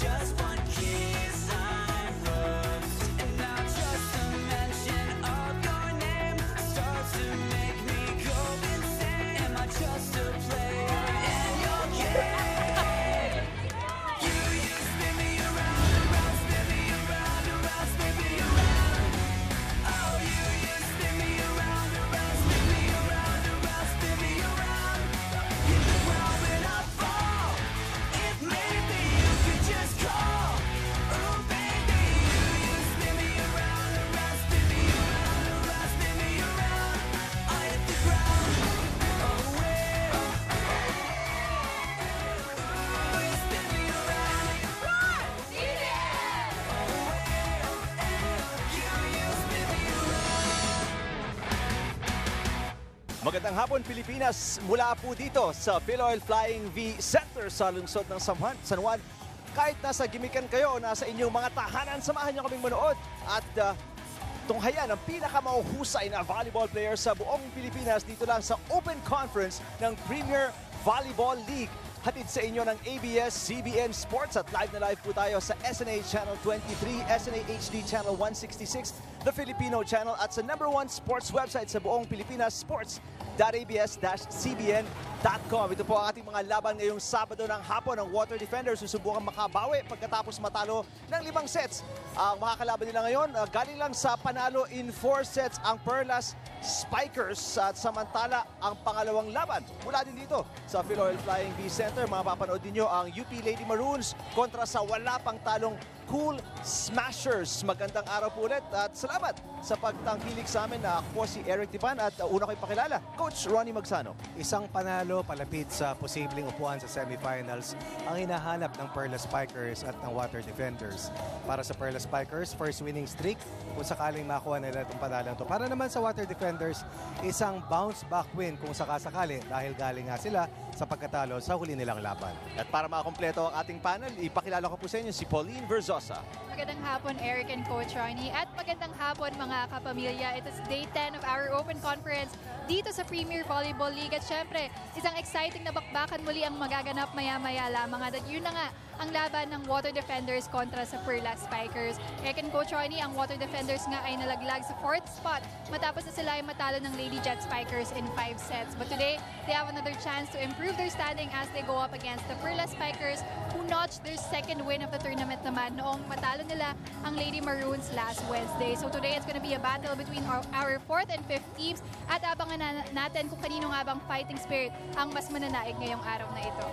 just one kiss I'm hooked. And now just the mention of your name starts to make me go insane. Am I just a player in your game? You spin me around, spin me around, spin me around. Oh, you spin me around, spin me around, spin me around. Hit the ground when I fall. If maybe you could just call. Oh, baby, you spin me around, spin me around, spin me around. I hit the ground. Oh, well. You spin me around. Magandang hapon, Pilipinas. Mula po dito sa Philoil Flying V Center sa lungsod ng San Juan. Kahit nasa gimikan kayo o nasa inyong mga tahanan, samahan niyo kaming manood at tunghayan ang pinakamauhusay na volleyball player sa buong Pilipinas dito lang sa Open Conference ng Premier Volleyball League. Hatid sa inyo ng ABS-CBN Sports at live na live po tayo sa SNA Channel 23, SNA HD Channel 166, The Filipino Channel at sa #1 sports website sa buong Pilipinas, sports.abs-cbn.com. Ito po ang ating mga laban ngayong Sabado ng hapon. Ang Water Defenders susubukan makabawi pagkatapos matalo ng 5 sets. Ang mga kalaban nila ngayon, galing lang sa panalo in 4 sets ang Perlas Spikers at samantala ang pangalawang laban mula din dito sa Philoil Flying V Center. Mapapanood ninyo ang UP Lady Maroons kontra sa wala pang talong Cool Smashers. Magandang araw po ulit at salamat sa pagtangkilik sa amin. Ako po si Eric Tipan at una ko ipakilala, Coach Ronnie Magsano. Isang panalo palapit sa posibleng upuan sa semifinals ang hinahanap ng Perlas Spikers at ng Water Defenders. Para sa Perlas Spikers, first winning streak kung sakaling makuha nila itong panalang to. Para naman sa Water Defenders, isang bounce back win kung sakasakali dahil galing nga sila sa pagkatalo sa huli nilang laban. At para makakompleto ang ating panel, ipakilala ko po sa inyo si Pauline Verzosa. Magandang hapon, Eric and Coach Ronnie. At magandang hapon, mga kapamilya. It is day 10 of our Open Conference dito sa Premier Volleyball League. At syempre, isang exciting na bakbakan muli ang magaganap maya-maya lamang. At yun na nga, ang laban ng Water Defenders kontra sa Perlas Spikers. Eric and Coach Ronnie, ang Water Defenders nga ay nalaglag sa 4th spot matapos na sila ay matalo ng Lady Jet Spikers in 5 sets. But today, they have another chance to improve their standing as they go up against the Perlas Spikers who notched their second win of the tournament naman noong matalo nila ang Lady Maroons last Wednesday. So today, it's gonna be a battle between our 4th and 5th teams at abangan natin kung kanino nga bang fighting spirit ang mas mananaig ngayong araw na ito.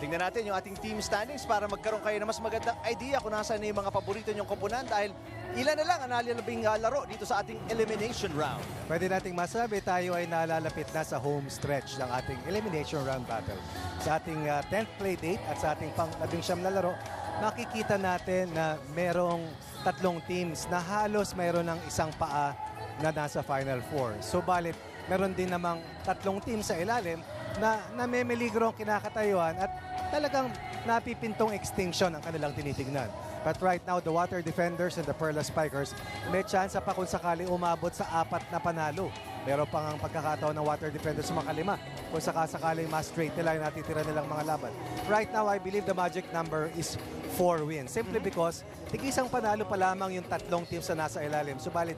Tingnan natin yung ating team standings para magkaroon kayo na mas magandang idea kung nasaan na yung mga paborito nyong koponan dahil ilan na lang ang nalalabing laro dito sa ating elimination round. Pwede nating masabi tayo ay nalalapit na sa home stretch ng ating elimination round battle. Sa ating 10th play date at sa ating pang-19 na laro, makikita natin na merong 3 teams na halos mayroon ng isang paa na nasa Final Four. Subalit, meron din namang 3 teams sa ilalim na namimiligro ang kinakatayuan at talagang napipintong extinction ang kanilang tinitignan. But right now, the Water Defenders and the Perlas Spikers may chance pa kung sakali umabot sa 4 na panalo. Meron pang ang pagkakataon ng Water Defenders makalima kung sakasakaling mas straight nila yung natitira nilang mga laban. Right now, I believe the magic number is 4 wins. Simply because tig-isang panalo pa lamang yung 3 teams na nasa ilalim. Subalit,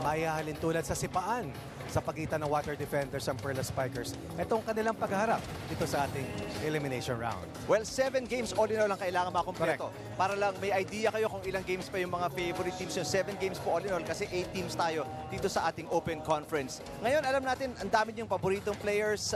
maihahalin tulad sa sipaan sa pagitan ng Water Defenders and Perlas Spikers. Itong kanilang pagharap dito sa ating elimination round. Well, 7 games all in all lang kailangan makompleto. Para lang may idea kayo kung ilang games pa yung mga favorite teams. Yung 7 games po all in all kasi 8 teams tayo dito sa ating Open Conference. Ngayon, alam natin, ang dami niyong paboritong players.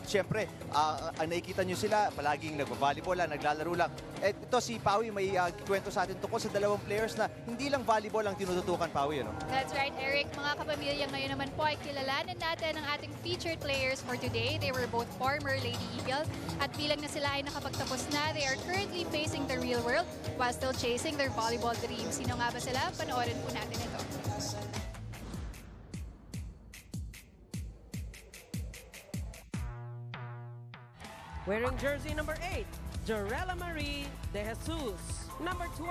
Siyempre, ang nakikita nyo sila, palaging nag-volleyball lang, naglalaro lang. Ito si Pawi, may kwento sa atin tungkol sa 2 players na hindi lang volleyball ang tinututukan, Pawi. Ano? That's right, Eric. Mga kapamilya, ngayon naman po ay kilalanin natin ang ating featured players for today. They were both former Lady Eagles at bilang na sila ay nakapagtapos na, they are currently facing the real world while still chasing their volleyball dreams. Sino nga ba sila? Panoorin po natin ito. Wearing jersey number 8, Jarela Marie De Jesus. Number 12,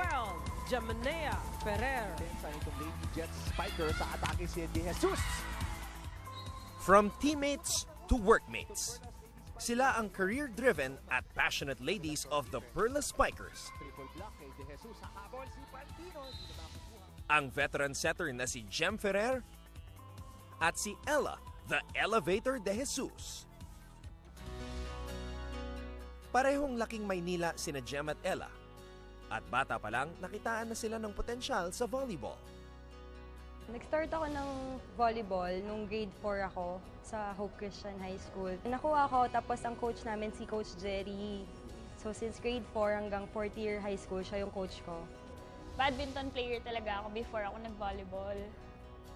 Jamanea Ferrer. Sa itong Lady Jet Spiker sa atake si De Jesus. From teammates to workmates, Sila ang career-driven at passionate ladies of the Perla Spikers. Triple block kay De Jesus. Sa habol si Pantino. Hindi na makukuha. Ang veteran setter na si Jem Ferrer at si Ella, the Elevator De Jesus. Parehong laking Maynila sina Jem at Ella. At bata pa lang, nakitaan na sila ng potensyal sa volleyball. Nag-start ako ng volleyball nung grade 4 ako sa Hope Christian High School. Nakuha ako, tapos ang coach namin si Coach Jerry. So since grade 4 hanggang 4th year high school, siya yung coach ko. Badminton player talaga ako before ako nag-volleyball.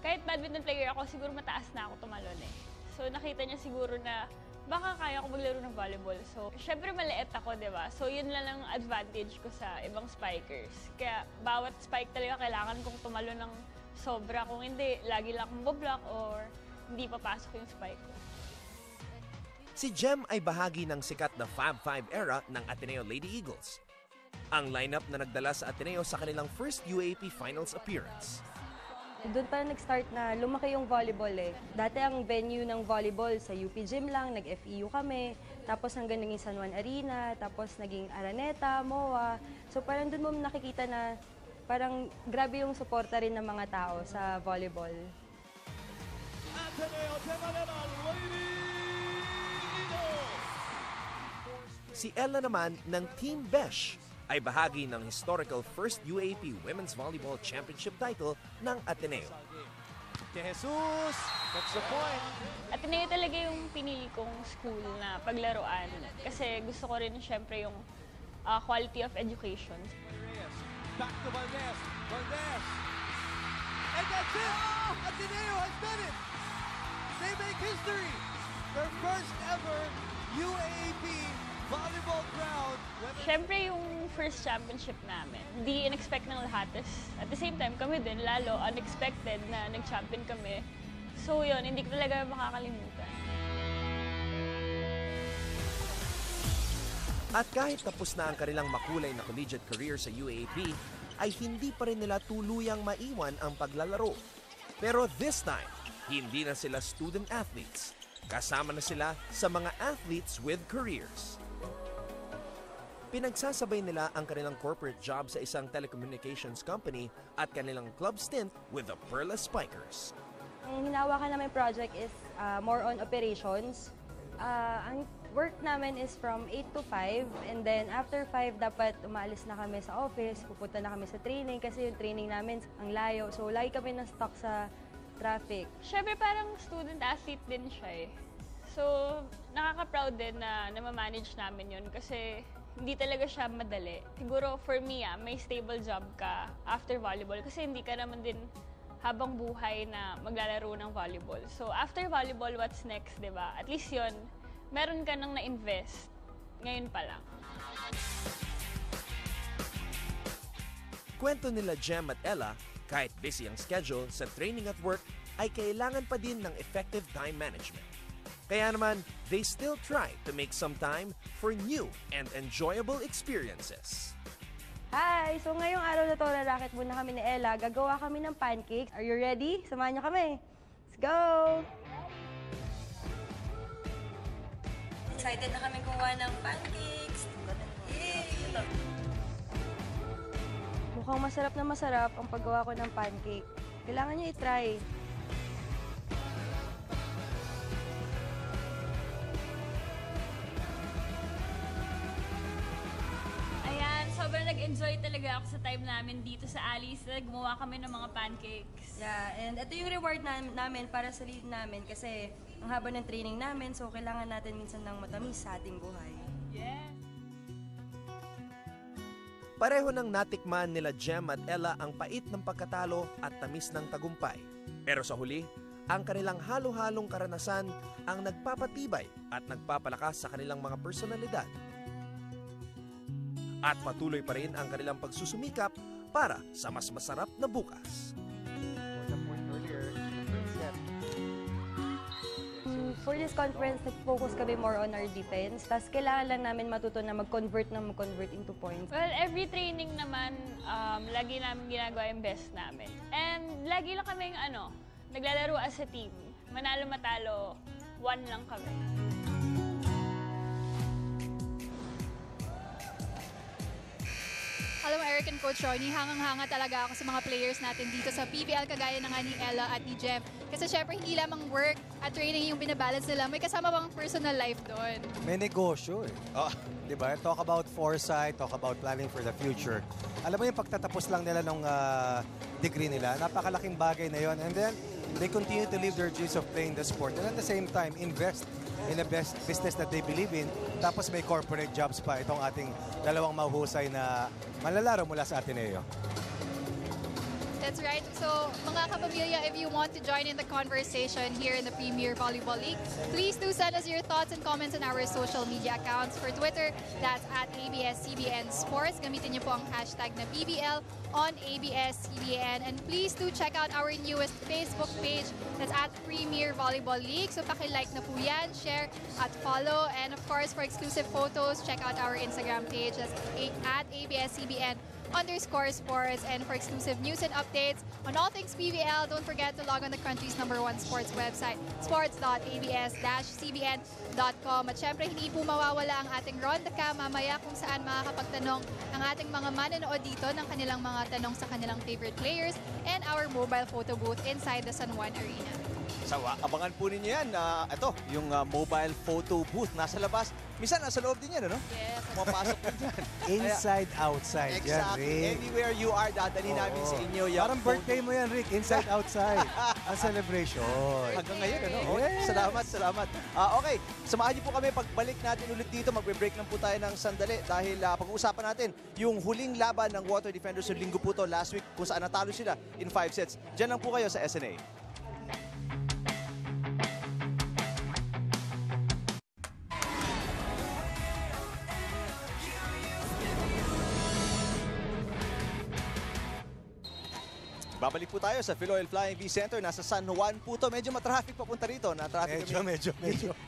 Kahit badminton player ako, siguro mataas na ako tumalon eh. So nakita niya siguro na baka kaya ko maglaro ng volleyball. So syempre maliit ako, di ba? So yun lang ang advantage ko sa ibang spikers. Kaya bawat spike talaga kailangan kong tumalon ng sobra. Kung hindi, lagi lang akong mablock or hindi papasok yung spike ko. Si Jem ay bahagi ng sikat na Fab 5 era ng Ateneo Lady Eagles. Ang lineup na nagdala sa Ateneo sa kanilang first UAAP Finals appearance. Doon pa nag-start na lumaki yung volleyball eh. Dati ang venue ng volleyball sa UP Gym lang, nag-FEU kami, tapos hanggang naging San Juan Arena, tapos naging Araneta, MOA. So parang doon mo nakikita na parang grabe yung suporta rin ng mga tao sa volleyball. Ateneo de Manila, Lady Eagles! Si Ella naman ng Team Besh ay bahagi ng historical first UAAP Women's Volleyball Championship title ng Ateneo. De Jesus, that's the point. Ateneo talaga yung pinili kong school na paglaruan. Kasi gusto ko rin syempre yung quality of education. Reyes, back to Valdez. Valdez. And that's it! Ateneo has done it! They make history! Their first ever UAAP volleyball crown. Syempre yung first championship namin, hindi in-expect ng lahat. At the same time, kami din, lalo unexpected na nag-champion kami. So yun, hindi ko talaga makakalimutan. At kahit tapos na ang kanilang makulay na collegiate career sa UAAP, ay hindi pa rin nila tuluyang maiwan ang paglalaro. Pero this time, hindi na sila student athletes. Kasama na sila sa mga athletes with careers. Pinagsasabay nila ang kanilang corporate job sa isang telecommunications company at kanilang club stint with the Perla Spikers. Ang hinawakan namin project is more on operations. Ang work namin is from 8 to 5 and then after 5 dapat umalis na kami sa office, pupunta na kami sa training kasi yung training namin ang layo. So lagi kami na-stuck sa traffic. Syempre parang student-athlete din siya eh. So nakaka-proud din na namamanage namin yun kasi hindi talaga siya madali. Siguro for me, may stable job ka after volleyball kasi hindi ka naman din habang buhay na maglalaro ng volleyball. So after volleyball, what's next, di ba? At least yun, meron ka nang na-invest ngayon pa lang. Kwento nila Jem at Ella, kahit busy ang schedule sa training at work, ay kailangan pa din ng effective time management. Kaya naman, they still try to make some time for new and enjoyable experiences. Hi! So ngayong araw na to, racket muna kami ni Ella. Gagawa kami ng pancakes. Are you ready? Samahan niyo kami. Let's go! Excited na kami gumawa ng pancakes. Yay! Mukhang masarap na masarap ang paggawa ko ng pancake. Kailangan niyo i-try. Sobrang nag-enjoy talaga ako sa time namin dito sa Alice. Gumawa kami ng mga pancakes. Yeah, and ito yung reward namin para sa lead namin kasi ang haba ng training namin, so kailangan natin minsan ng matamis sa ating buhay. Yeah. Pareho nang natikman nila Jem at Ella ang pait ng pagkatalo at tamis ng tagumpay. Pero sa huli, ang kanilang halo-halong karanasan ang nagpapatibay at nagpapalakas sa kanilang mga personalidad. At patuloy pa rin ang kanilang pagsusumikap para sa mas masarap na bukas. For this conference, nag-focus kami more on our defense. Tapos kailangan lang namin matuto na mag-convert into points. Well, every training naman, lagi namin ginagawa yung best namin. And lagi lang kaming naglalaro as a team. Manalo-matalo, 1 lang kami. Alam mo, Eric and Coach Ronnie, hangang-hanga talaga ako sa mga players natin dito sa PBL, kagaya na nga ni Ella at ni Jem. Kasi syempre, hindi lamang work at training yung binabalance nila. May kasama pang personal life doon. May negosyo eh. Oh. Diba? Talk about foresight, talk about planning for the future. Alam mo yung pagtatapos lang nila ng degree nila, napakalaking bagay na yon. And then, they continue to live their dreams of playing the sport. And at the same time, invest in the best business that they believe in. Tapos may corporate jobs pa itong ating dalawang mahusay na manlalaro mula sa Ateneo. That's right. So, mga kapamilya, if you want to join in the conversation here in the Premier Volleyball League, please do send us your thoughts and comments on our social media accounts. For Twitter, that's at ABS-CBN Sports. Gamitin niyo po ang hashtag na PBL on ABS-CBN. And please do check out our newest Facebook page. That's at Premier Volleyball League. So, paki-like na po yan, share at follow. And of course, for exclusive photos, check out our Instagram page. That's at ABS-CBN_sports. And for exclusive news and updates on all things PBL, don't forget to log on the country's #1 sports website, sports.abs-cbn.com. At syempre, hindi po mawawala ang ating Ronda Cam mamaya kung saan makakapagtanong ang ating mga manonood dito ng kanilang mga tanong sa kanilang favorite players and our mobile photo booth inside the San Juan Arena. So, abangan po ninyo yan. Ito, yung mobile photo booth nasa labas. Minsan nasa loob din yan, ano? Yes. Pumapasok din yan. Inside, outside. Yan, Exactly. Rick. Anywhere you are, dadali namin sa inyo. Yung Parang birthday mo yan, Rick. Inside, outside. Ang celebration. Hanggang ngayon, ano? Oh, Yes. Salamat, salamat. Okay, samahan niyo po kami pagbalik natin ulit dito. Magbe-break lang po tayo ng sandali dahil pag-uusapan natin yung huling laban ng Water Defenders yung linggo po to last week kung saan natalo sila in 5 sets. Diyan lang po kayo sa SNA. Babalik po tayo sa Philoil Flying V Center. Nasa San Juan po to. Medyo matraffic papunta rito. Na-traffic Medyo.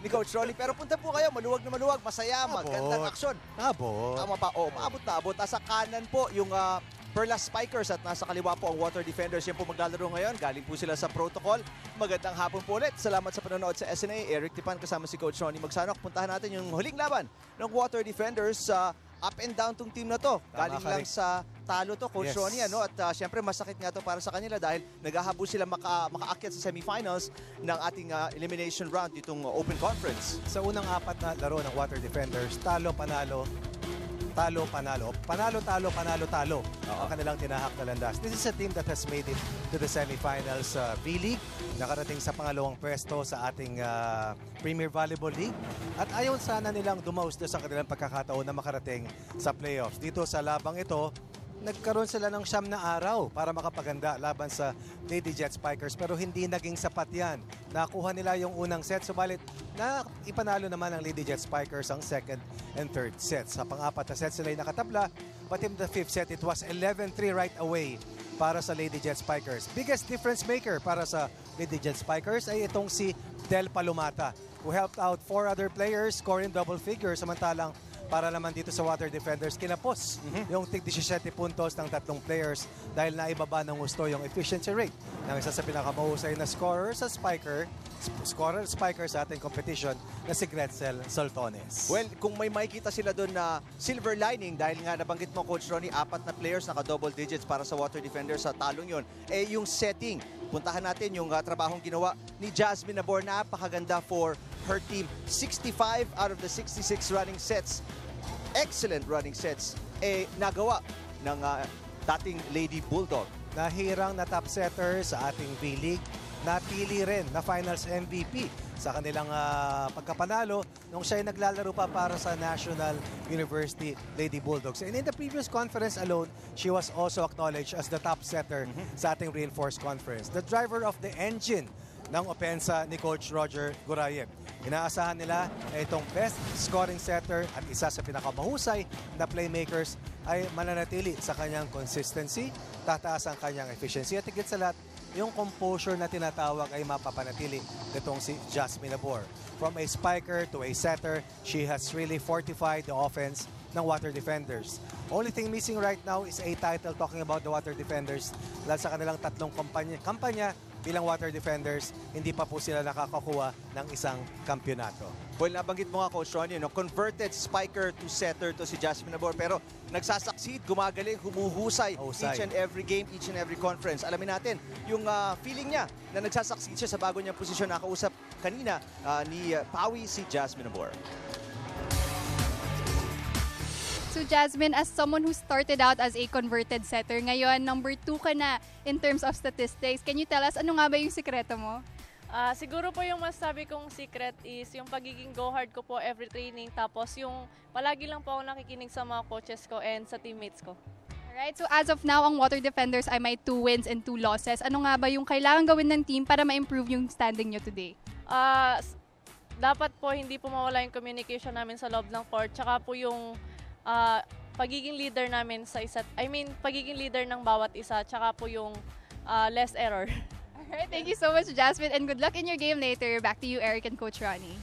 ni Coach Ronnie. Pero punta po kayo. Maluwag na maluwag. Masaya. Magandang aksyon. Abo. Tama pa. Maabot na abot. Nasa kanan po yung Perlas Spikers at nasa kaliwa po ang Water Defenders. Yan po maglalaro ngayon. Galing po sila sa protocol. Magandang hapon po ulit. Salamat sa panonood sa SNA. Eric Tipan kasama si Coach Ronnie Magsanok. Puntahan natin yung huling laban ng Water Defenders. Up and down tong team na to. Galing lang sa talo to, Coach Ronnie. Ano? At syempre masakit nga to para sa kanila dahil naghahabol sila makaakyat sa semifinals ng ating elimination round ditong Open Conference. Sa unang 4 na laro ng Water Defenders, talo, panalo, talo, panalo. Panalo, talo, panalo, talo. Ang kanilang tinahak na landas. This is a team that has made it to the semifinals V-League. Nakarating sa pangalawang pwesto sa ating Premier Volleyball League. At ayaw sana nilang dumausdos sa kanilang pagkakataon na makarating sa playoffs. Dito sa labang ito, nagkaroon sila ng 9 na araw para makapaganda laban sa Lady Jet Spikers pero hindi naging sapat yan. Nakuha nila yung unang set, subalit na ipanalo naman ng Lady Jet Spikers ang second and third sets. Sa pang-apat na set sila ay nakatabla, but in the fifth set it was 11-3 right away para sa Lady Jet Spikers. Biggest difference maker para sa Lady Jet Spikers ay itong si Del Palomata, who helped out 4 other players scoring double figures, samantalang para naman dito sa Water Defenders, kinapos yung tig 17 puntos ng 3 players dahil naibaba ng gusto yung efficiency rate ng isa sa pinakamahusay na scorer sa spiker sa ating competition na si Gretzel Soltones. Well, kung may makikita sila doon na silver lining dahil nga nabanggit mo, Coach Ronnie, 4 na players naka-double digits para sa Water Defenders sa talong yon. Yung setting, puntahan natin yung trabahong ginawa ni Jasmine Nabor. Napakaganda for her team. 65 out of the 66 running sets, excellent running sets, nagawa ng dating Lady Bulldog. Nahirang na top setter sa ating V-League. Napili rin na finals MVP sa kanilang pagkapanalo nung siya ay naglalaro pa para sa National University Lady Bulldogs. And in the previous conference alone, she was also acknowledged as the top setter sa ating reinforced conference. The driver of the engine ng opensa ni Coach Roger Gurayev. Inaasahan nila na itong best scoring setter at isa sa pinakamahusay na playmakers ay mananatili sa kanyang consistency, tataas ang kanyang efficiency at higit sa lahat, yung composure na tinatawag ay mapapanatili nitong si Jasmine Nabor. From a spiker to a setter, she has really fortified the offense ng Water Defenders. Only thing missing right now is a title talking about the Water Defenders dahil sa kanilang 3 kampanya bilang water defenders, hindi pa po sila nakakakuha ng isang kampyonato. Well, nabanggit mo nga, Coach Ronnie, no? Converted spiker to setter to si Jasmine Nabor, pero nagsasucceed, gumagaling, humuhusay each and every game, each and every conference. Alamin natin yung feeling niya na nagsasucceed siya sa bago niyang posisyon. Nakausap kanina ni Pawi si Jasmine Nabor. So Jasmine, as someone who started out as a converted setter, ngayon number 2 ka na in terms of statistics. Can you tell us ano nga ba yung sikreto mo? Siguro po yung masasabi kong secret is yung pagiging go hard ko po every training, tapos yung palagi lang po ako nakikinig sa mga coaches ko and sa teammates ko. Alright, so as of now, ang Water Defenders ay may 2 wins and 2 losses. Ano nga ba yung kailangan gawin ng team para ma-improve yung standing nyo today? Dapat po hindi po mawala yung communication namin sa loob ng court, tsaka po yung pagiging leader namin sa pagiging leader ng bawat isa, tsaka po yung less error. Alright, thank you so much, Jasmine, and good luck in your game later. Back to you, Eric and Coach Ronnie.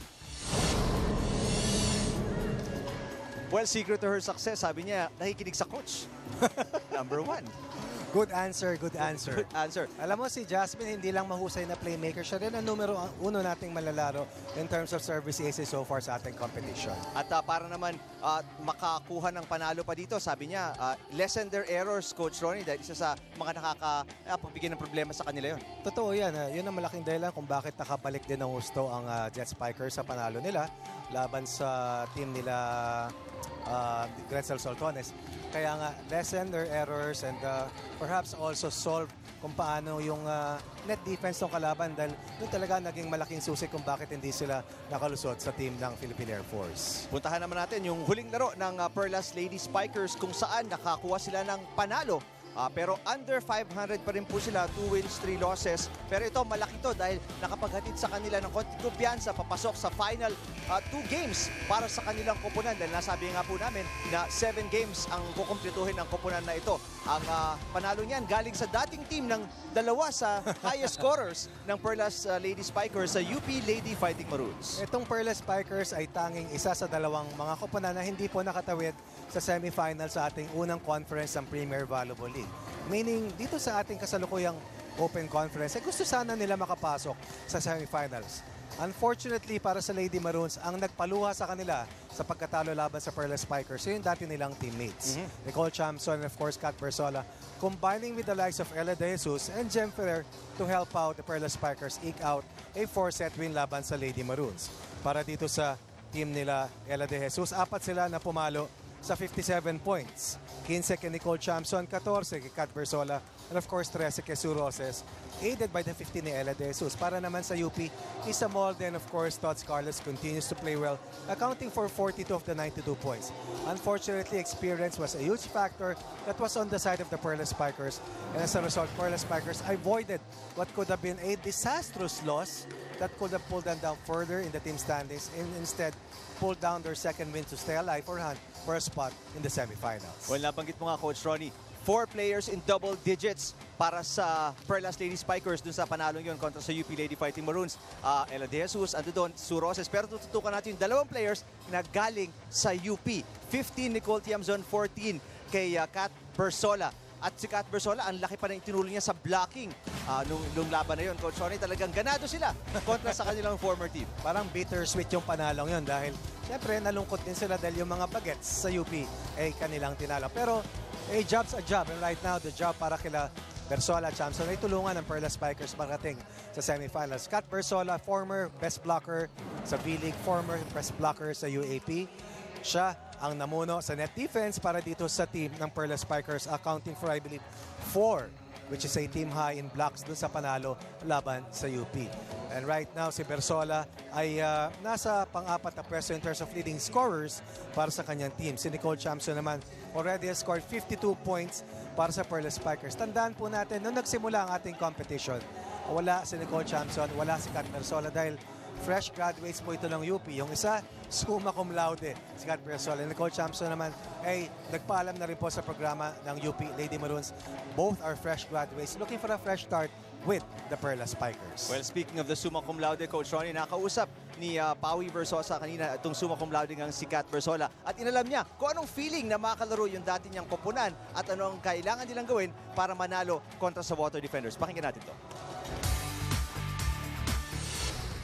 Well, secret to her success, sabi niya, nakikinig sa coach. Number 1. Good answer, good answer. Good answer. Alam mo, si Jasmine hindi lang mahusay na playmaker. Siya rin ang numero 1 nating malalaro in terms of service aces so far sa ating competition. At para naman makakuha ng panalo pa dito, sabi niya, lessen their errors, Coach Ronnie, dahil isa sa mga nakakapagbigay ng problema sa kanila yon. Totoo yan. Yun ang malaking dahilan kung bakit nakabalik din ng gusto ang Jet Spikers sa panalo nila laban sa team nila Gretzel Soltones. Kaya nga, lessen their errors and perhaps also solve kung paano yung net defense ng kalaban dahil doon talaga naging malaking susi kung bakit hindi sila nakalusot sa team ng Philippine Air Force. Puntahan naman natin yung huling laro ng Perlas Lady Spikers kung saan nakakuha sila ng panalo. Pero under 500 pa rin po sila, 2 wins, 3 losses. Pero ito, malaki to dahil nakapaghatid sa kanila ng konting kumpiyansa papasok sa final 2 games para sa kanilang koponan. Dahil nasabi nga po namin na 7 games ang kukumplituhin ng koponan na ito. Ang panalo niyan galing sa dating team ng dalawa sa highest scorers ng Perlas Lady Spikers sa UP Lady Fighting Maroons. Itong Perlas Spikers ay tanging isa sa dalawang mga koponan na hindi po nakatawid sa semifinal sa ating unang conference ng Premier Volleyball League. Meaning, dito sa ating kasalukuyang Open Conference, gusto sana nila makapasok sa semifinals. Unfortunately, para sa Lady Maroons, ang nagpaluha sa kanila sa pagkatalo laban sa Perlas Spikers, yun dati nilang teammates. Nicole Chamson and of course, Kat Bersola, combining with the likes of Ella De Jesus and Jem Ferrer to help out the Perlas Spikers eke out a 4-set win laban sa Lady Maroons. Para dito sa team nila Ella De Jesus, 4 sila na pumalo sa 57 points. 15 kay Nicole Chamson, 14 kay Kat Bersola, and of course 13 kay Sue Roses, aided by the 15 ni Ella De Jesus. Para naman sa UP, Isa Molde and of course Todd Carlos continues to play well, accounting for 42 of the 92 points. Unfortunately, experience was a huge factor that was on the side of the Perlas Spikers, and as a result, Perlas Spikers avoided what could have been a disastrous loss that could have pulled them down further in the team standings and instead pulled down their second win to stay alive or hunt for a spot in the semifinals. Well, nabanggit mo nga, Coach Ronnie, 4 players in double digits para sa Perlas Lady Spikers dun sa panalong yun kontra sa UP Lady Fighting Maroons. Ella De Jesus, ando doon, Sue Roses. Pero tututukan natin yung dalawang players na galing sa UP. 15 Nicole Tiamzon, 14 kay Kat Bersola. At si Kat Bersola, ang laki pa na itinulong niya sa blocking nung laban na yun. Coach Ronnie, talagang ganado sila kontra sa kanilang former team. Parang bittersweet yung panalong yun dahil siyempre nalungkot din sila dahil yung mga bagets sa UP ay kanilang tinalo. Pero a job's a job. And right now, the job para kila Bersola at Chamson ay tulungan ng Perlas Spikers parating sa semifinals. Kat Bersola, former best blocker sa V-League, former best blocker sa UAP. Siya ang namuno sa net defense para dito sa team ng Perlas Spikers, accounting for, I believe, 4, which is a team high in blocks dun sa panalo laban sa UP. And right now, si Bersola ay nasa pang-4 na pwesto in terms of leading scorers para sa kanyang team. Si Nicole Chamson naman already has scored 52 points para sa Perlas Spikers. Tandaan po natin, nung nagsimula ang ating competition, wala si Nicole Chamson, wala si Kat Bersola dahil fresh graduates po ito ng UP. Yung isa, summa cum laude, si Kat Bersola. And Nicole Chamson naman ay nagpaalam na rin po sa programa ng UP Lady Maroons. Both are fresh graduates looking for a fresh start with the Perlas Spikers. Well, speaking of the summa cum laude, Coach Ronnie, nakausap ni Pawi Versosa kanina itong summa cum laude ng si Kat Bersola. At inalam niya kung anong feeling na makalaro yung dati niyang koponan at ano ang kailangan nilang gawin para manalo kontra sa Water Defenders. Pakinggan natin to.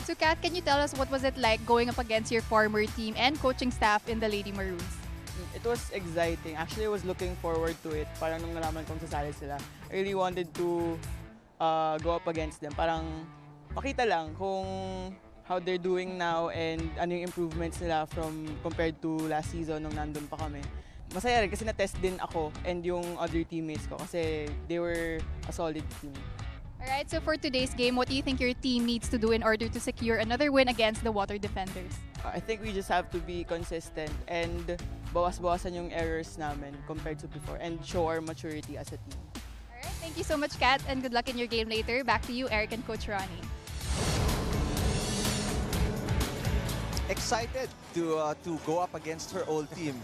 So Kat, can you tell us what was it like going up against your former team and coaching staff in the Lady Maroons? It was exciting. Actually, I was looking forward to it. Parang nung nalaman kong sasali sila, I really wanted to go up against them. Parang makita lang kung how they're doing now and ano yung improvements nila from compared to last season nung nandun pa kami. Masaya rin kasi na-test din ako and yung other teammates ko kasi they were a solid team. Alright, so for today's game, what do you think your team needs to do in order to secure another win against the Water Defenders? I think we just have to be consistent and bawas-bawasan yung errors namin compared to before and show our maturity as a team. Alright, thank you so much, Kat, and good luck in your game later. Back to you, Eric and Coach Ronnie. Excited to go up against her old team,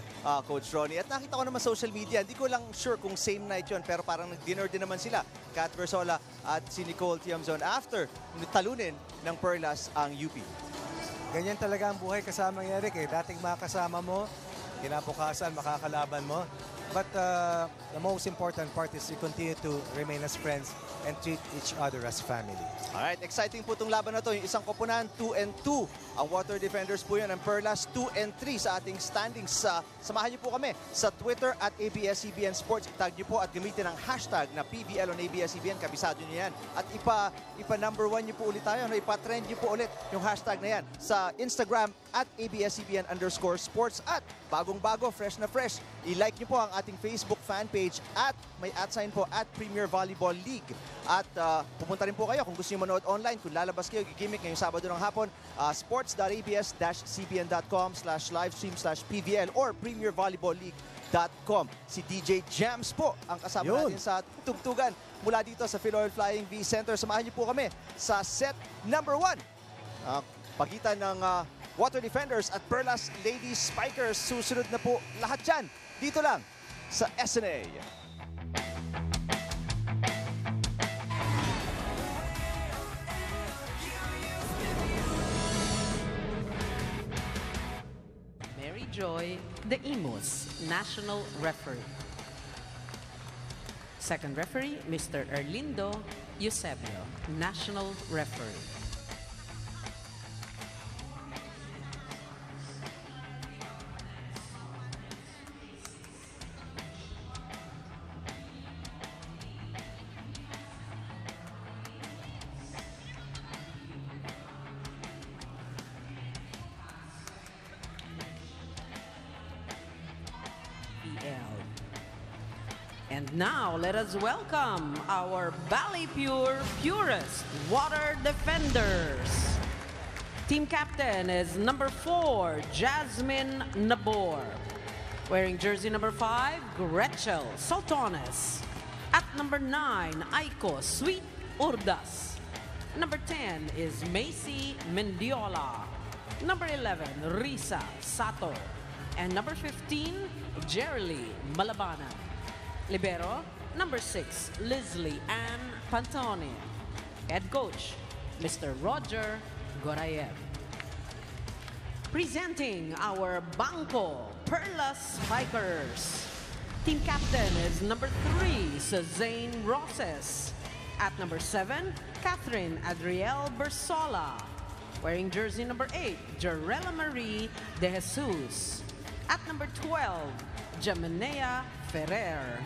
Coach Ronnie. At nakita ko naman social media, hindi ko lang sure kung same night yun, pero parang nag-dinner din naman sila, Kat Versola at si Nicole Tiamzon after talunin ng Perlas ang UP. Ganyan talaga ang buhay kasama ng Eric eh. Dating makasama mo, kinabukasan makakalaban mo. But the most important part is you continue to remain as friends and treat each other as family. Alright, exciting po itong laban na to. Yung isang koponan, 2-2. Ang Water Defenders po yun. Ang Perlas, 2-3 sa ating standings. Samahan niyo po kami sa Twitter at ABS-CBN Sports. Itag niyo po at gamitin ang hashtag na PBL on ABS-CBN. Kabisado niyo yan. At ipa-number 1 niyo po ulit tayo. Ipa-trend niyo po ulit yung hashtag na yan sa Instagram at ABS-CBN_sports. At bagong-bago, fresh na fresh, i-like niyo po ang ating Facebook fan page at may @ po at Premier Volleyball League. At pupunta rin po kayo kung gusto niyo manood online. Kung lalabas kayo, gigimik ngayong Sabado ng hapon, sports.abs-cbn.com/livestream/PVL or premiervolleyballleague.com. Si DJ Jams po ang kasama natin sa tugtugan mula dito sa Philoil Flying V Center. Samahan niyo po kami sa set number 1. Pagitan ng Water Defenders at Perlas Ladies Spikers. Susunod na po lahat yan dito lang sa SNA. Mary Joy De Imus, National Referee. Second referee, Mr. Erlindo Eusebio, National Referee. And now, let us welcome our Valley Pure Purest Water Defenders. Team captain is number 4, Jasmine Nabor. Wearing jersey number 5, Gretchel Sultanes. At number 9, Aiko Sweet Urdas. Number 10 is Macy Mendiola. Number 11, Risa Sato. And number 15, Jerly Malabana. Libero, number 6, Leslie Ann Pantone. Head coach, Mr. Roger Gorayev. Presenting our Bangko Perlas Spikers. Team captain is number 3, Suzanne Roses. At number 7, Catherine Adriel Bersola. Wearing jersey number 8, Jarella Marie De Jesus. At number 12, Jamanea Ferrer.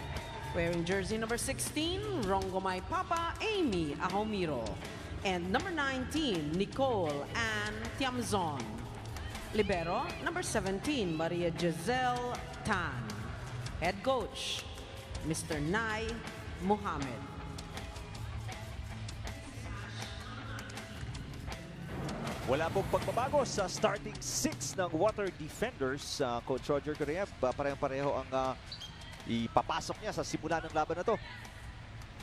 Wearing jersey number 16, Rongomay Papa Amy Ahomiro. And number 19, Nicole Ann Tiamzon. Libero, number 17, Maria Giselle Tan. Head coach, Mr. Nai Muhammad. Wala pong pagbabago sa starting 6 ng Water Defenders. Coach Roger Gorayev, parehong-pareho ang ipapasok niya sa simula ng laban na to.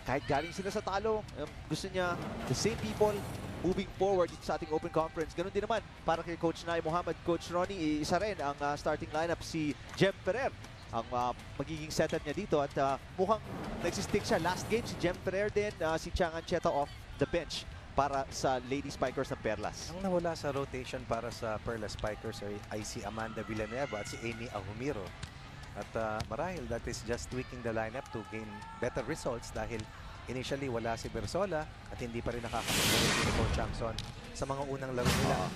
Kahit galing sila sa talo, gusto niya the same people moving forward sa ating open conference. Ganun din naman para kay Coach Nai Muhammad. Coach Ronnie, isa rin ang starting lineup si Jem Ferrer ang magiging setup niya dito at mukhang nagsistick siya. Last game si Jem Ferrer din, si Chang Ancheta off the bench para sa Lady Spikers ng Perlas. Ang nawala sa rotation para sa Perlas Spikers ay si Amanda Villanueva at si Amy Ahumiro. At marahil that is just tweaking the lineup to gain better results dahil initially wala si Bersola at hindi pa rin nakakapagpalit ni Coach Chamson sa mga unang laro nila.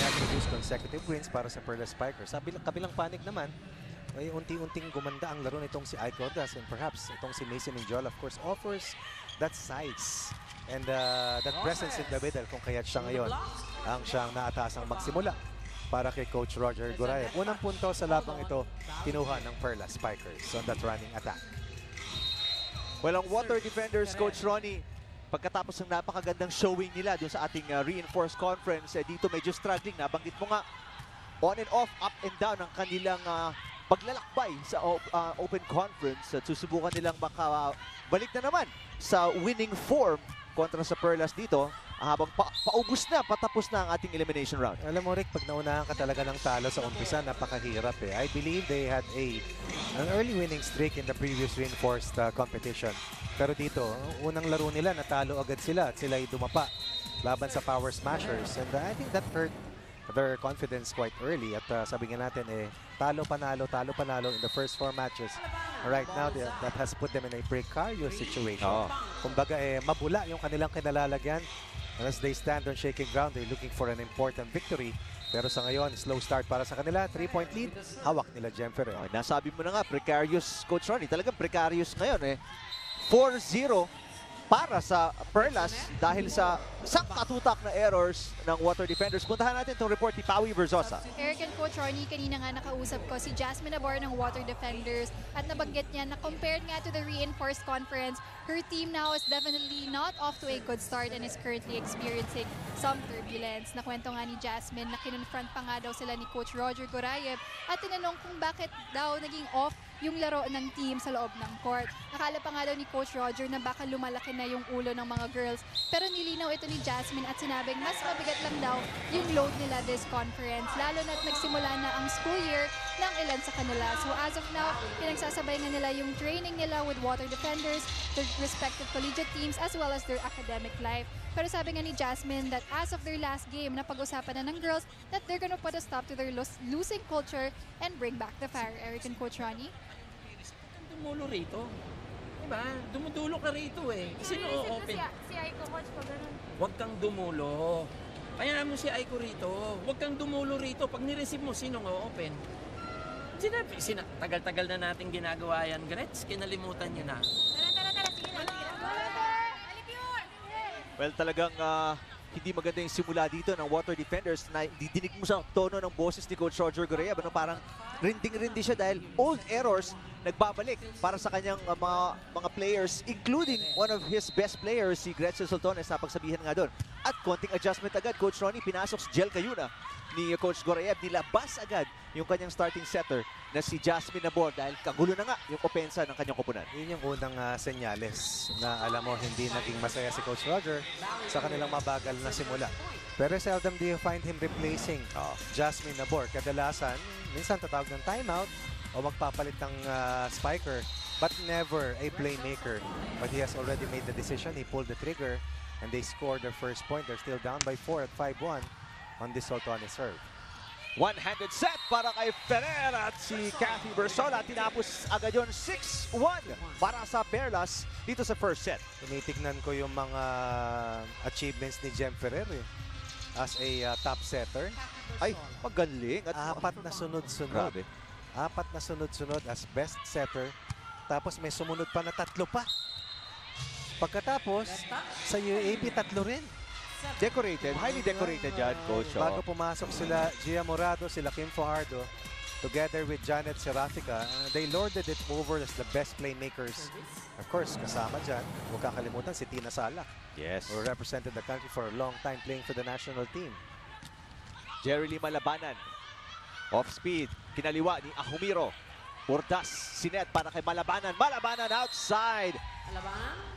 Nag-produce consecutive wins para sa Perlas Spikers. Sa kabilang panig naman, ay unti-unting gumanda ang laro nitong si Ike Rodas, and perhaps itong si Mason Minjola, of course, offers that size and that presence in the middle kung kaya't siya ngayon ang siyang naatasang magsimula para kay Coach Roger Gorayev. Unang punto sa labang ito, kinuha ng Perlas Spikers on that running attack. Well, ang Water Defenders, Coach Ronnie, pagkatapos ng napakagandang showing nila doon sa ating reinforced conference, dito medyo struggling. Nabanggit mo nga, on and off, up and down ang kanilang paglalakbay sa open conference. Susubukan nilang baka balik na naman sa winning form kontra sa Perlas dito. Habang paubos na, patapos na ang ating elimination round. Alam mo, Rick, pag naunahan ka talaga ng talo sa umpisa, napakahirap eh. I believe they had an early winning streak in the previous reinforced competition. Pero dito, unang laro nila, natalo agad sila at sila'y dumapa laban sa Power Smashers. And I think that hurt their confidence quite early. At sabi nga natin, talo panalo in the first 4 matches. Right now, that has put them in a precarious situation. Kumbaga, mabula yung kanilang kinalalagyan. As they stand on shaking ground, they're looking for an important victory. Pero sa ngayon, slow start para sa kanila. 3-point lead, hawak nila Jemfer. Nasabi mo na nga, precarious, Coach Ronnie. Talagang precarious ngayon 4-0 para sa Perlas dahil sa katutak na errors ng Water Defenders. Puntahan natin itong report ni Pawi Verzosa. Eric and Coach Ronnie, kanina nga nakausap ko si Jasmine Abor ng Water Defenders at nabanggit niya na compared nga to the reinforced conference, her team now is definitely not off to a good start and is currently experiencing some turbulence. Nakwento nga ni Jasmine na kinonfront pa nga daw sila ni Coach Roger Gorayev at tinanong kung bakit daw naging off yung laro ng team sa loob ng court. Akala pa nga daw ni Coach Roger na baka lumalaki na yung ulo ng mga girls. Pero nilinaw ito ni Jasmine at sinabing mas mabigat lang daw yung load nila this conference. Lalo na't nagsimula na ang school year ng ilan sa kanila. So as of now, pinagsasabay nga nila yung training nila with Water Defenders, their respective collegiate teams, as well as their academic life. Pero sabi nga ni Jasmine that as of their last game, napag-usapan na ng girls that they're gonna put a stop to their losing culture and bring back the fire. Eric and Coach Ronnie? Dumulo rito. Diba? Dumudulo ka rito Sino open? Si Aiko, Coach, pag ganun. Huwag kang dumulo. Kaya mo si Aiko rito. Huwag kang dumulo rito. Pag nireceive mo, sino nga open? Tagal-tagal na natin ginagawa yan, Gretz. Kinalimutan nyo na. Tara. Sige na. Well, talagang hindi maganda yung simula dito ng Water Defenders. Na didinig mo sa tono ng boses ni Coach Roger Gorayev. Parang rinding-rindi siya dahil old errors nagbabalik para sa kanyang mga players, including one of his best players, si Gretchen Soltones, na pagsabihan nga doon. At konting adjustment agad, Coach Ronnie, pinasok si Jel Cayuna ni Coach Gorayev. Nilabas agad yung kanyang starting setter na si Jasmine Abor dahil kagulo na nga yung opensa ng kanyang koponan. Yun yung unang senyales na alam mo hindi naging masaya si Coach Roger sa kanilang mabagal na simula. Pero seldom do you find him replacing Jasmine Abor. Kadalasan, minsan tatawag ng timeout o magpapalit ng spiker, but never a playmaker. But he has already made the decision. He pulled the trigger and they scored their first point. They're still down by 4 at 5-1 on this Soltones serve. One-handed set para kay Ferrer at si Kathy Bersola. Tinapos agad yun 6-1 para sa Perlas dito sa first set. Tinitignan ko yung mga achievements ni Jem Ferrer as a top setter. Ay, magaling. At 4 na sunod-sunod. Grabe. 4 na sunod-sunod as best setter. Tapos may sumunod pa na 3 pa. Pagkatapos, sa UAP 3 rin. Decorated, highly decorated yan, Coach. Bago pumasok sila Gia Morado, sila Kim Fajardo, together with Janet Serafica, they lorded it over as the best playmakers. Of course, kasama dyan, huwag kakalimutan si Tina Salak. Yes. Who represented the country for a long time playing for the national team. Jerry Lee Malabanan. Off speed, kinaliwa ni Ahumiro. Urdas, sinet para kay Malabanan. Malabanan outside.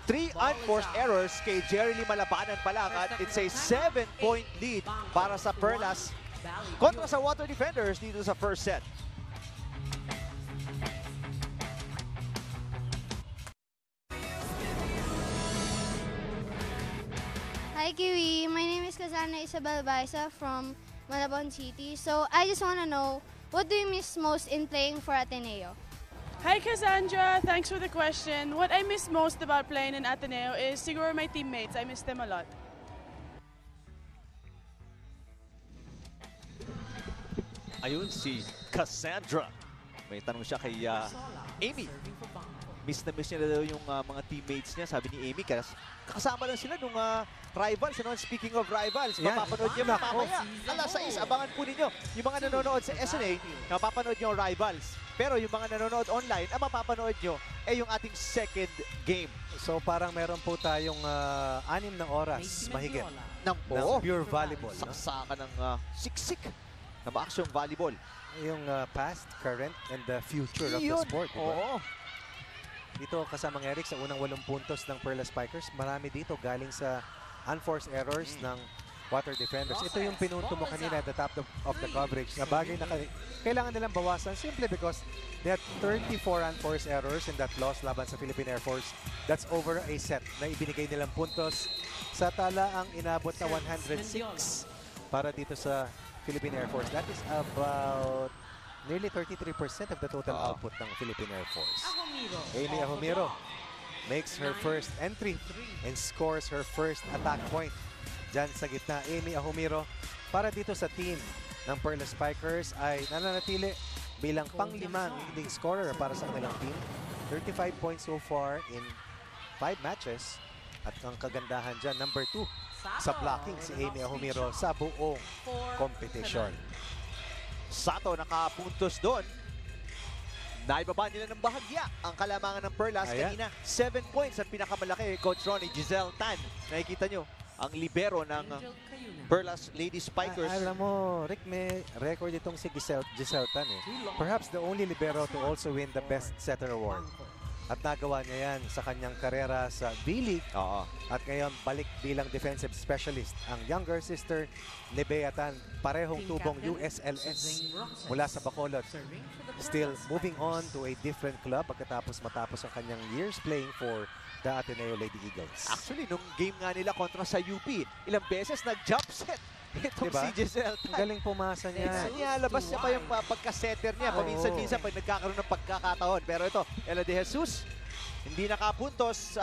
3 unforced errors kay Jerry Lee Malabanan pa lang at it's a 7-point lead para sa Perlas kontra sa Water Defenders dito sa first set. Hi, Kiwi. My name is Kazana Isabel Baisa from Malabon City. So I just want to know, what do you miss most in playing for Ateneo? Hi Cassandra, thanks for the question. What I miss most about playing in Ateneo is siguro my teammates. I miss them a lot. Ayun, si Cassandra. May tanong siya kay Amy. Miss na miss niya na daw yung mga teammates niya, sabi ni Amy. Kasama lang sila nung rivals. Ano? Speaking of rivals, mapapanood niyo mamaya. Alas 6, abangan po ninyo. Yung mga nanonood sa SNA, mapapanood niyo ang rivals. Pero yung mga nanonood online, ang mapapanood nyo ay yung ating second game. So parang meron po tayong 6 na oras mahigit ng pure volleyball. Saksakan ng siksik na maaksyong volleyball. Yung past, current, and the future of the sport. Diba? Oo. Dito kasamang Eric sa unang 8 puntos ng Perla Spikers. Marami dito galing sa unforced errors ng water defenders. Ito yung pinunto mo kanina at the top of the coverage na bagay na kailangan nilang bawasan simply because they had 34 unforced errors in that loss laban sa Philippine Air Force. That's over a set na ibinigay nilang puntos sa tala ang inabot na 106 para dito sa Philippine Air Force. That is about nearly 33% of the total output ng Philippine Air Force. Amy Ahumiro makes her first entry and scores her first attack point. Diyan sa gitna, Amy Ahumiro para dito sa team ng Perla Spikers ay nananatili bilang pang-limang leading scorer para sa kanilang team. 35 points so far in 5 matches. At ang kagandahan dyan, number 2 sa blocking si Amy Ahumiro sa buong competition. Sato nakapuntos doon. Naibaba nila ng bahagya ang kalamangan ng Perlas. Kanina, 7 points at pinakamalaki, Coach Ronnie, Giselle Tan. Nakikita nyo, ang libero ng Perlas Lady Spikers. Alam mo, Rick, may record itong si Giselle Tan. Perhaps the only libero to also win the Best Setter Award. At nagawa niya yan sa kanyang karera sa V-League. At ngayon, balik bilang defensive specialist ang younger sister ni Bea Tan. Parehong tubong USLS mula sa Bacolod. Still moving on to a different club pagkatapos matapos ang kanyang years playing for the Ateneo Lady Eagles. Actually, nung game nga nila kontra sa UP, ilang beses nag-jump set. Itong si Giselle Tan. Galing pumasa niya. Labas niya pa yung pagka-setter niya. Paminsan-minsan pag nagkakaroon ng pagkakataon. Pero ito, Ella De Jesus, hindi nakapuntos.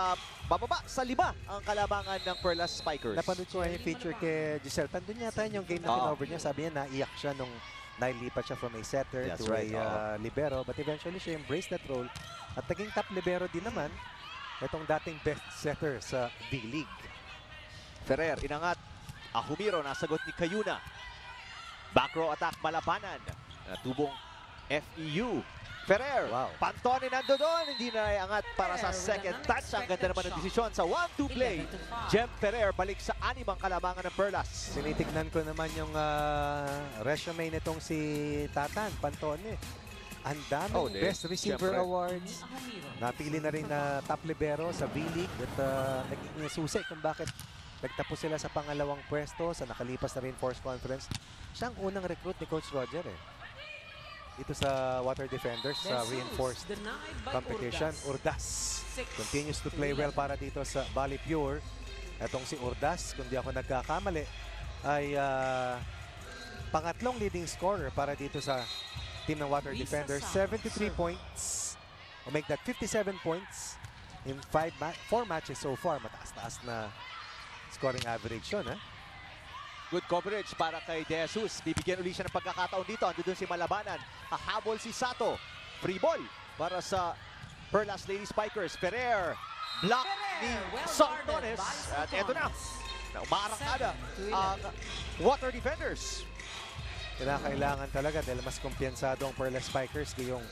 Bababa sa 5 ang kalamangan ng Perlas Spikers. Napanood ko yung feature kay Giselle Tan. Doon yata yung game na pinover niya. Sabi niya, naiyak siya nung nailipat siya from a setter to a libero. But eventually, she embraced that role. At naging top libero din naman itong dating best setter sa D-League. Ferrer, inangat. Ahumiro, nasagot ni Kayuna. Back row attack, malabanan. Tubong FEU. Ferrer, Pantone nando doon. Hindi na iangat para sa second touch. Ang ganda naman ng desisyon sa 1-2 play. Jem Ferrer balik sa 6 ang kalamangan ng Perlas. Sinitignan ko naman yung resume nitong si Tatan, Pantone. Ang daming Best Receiver Awards. Napili na rin na top libero sa V-League at naging susi kung bakit nagtapos sila sa pangalawang pwesto sa nakalipas na Reinforced Conference. Siya ang unang recruit ni Coach Roger dito sa Water Defenders sa Reinforced Competition. Urdas continues to play well para dito sa Bali Pure. Etong si Urdas, kung di ako nagkakamali, ay pangatlong leading scorer para dito sa team ng Water Defenders. 73 points. O make that 57 points in 4 matches so far. Mataas-taas na scoring average yun, Good coverage para kay De Jesus. Bibigyan ulit siya ng pagkakataon dito. Ando doon si Malabanan. Hahabol si Sato. Free ball para sa Perlas Lady Spikers. Ferrer. Block ni Saltones. At eto na. Umaarangkada ang Water Defenders. Kinakailangan talaga dahil mas kumpiyansado ang Perlas Spikers. Yung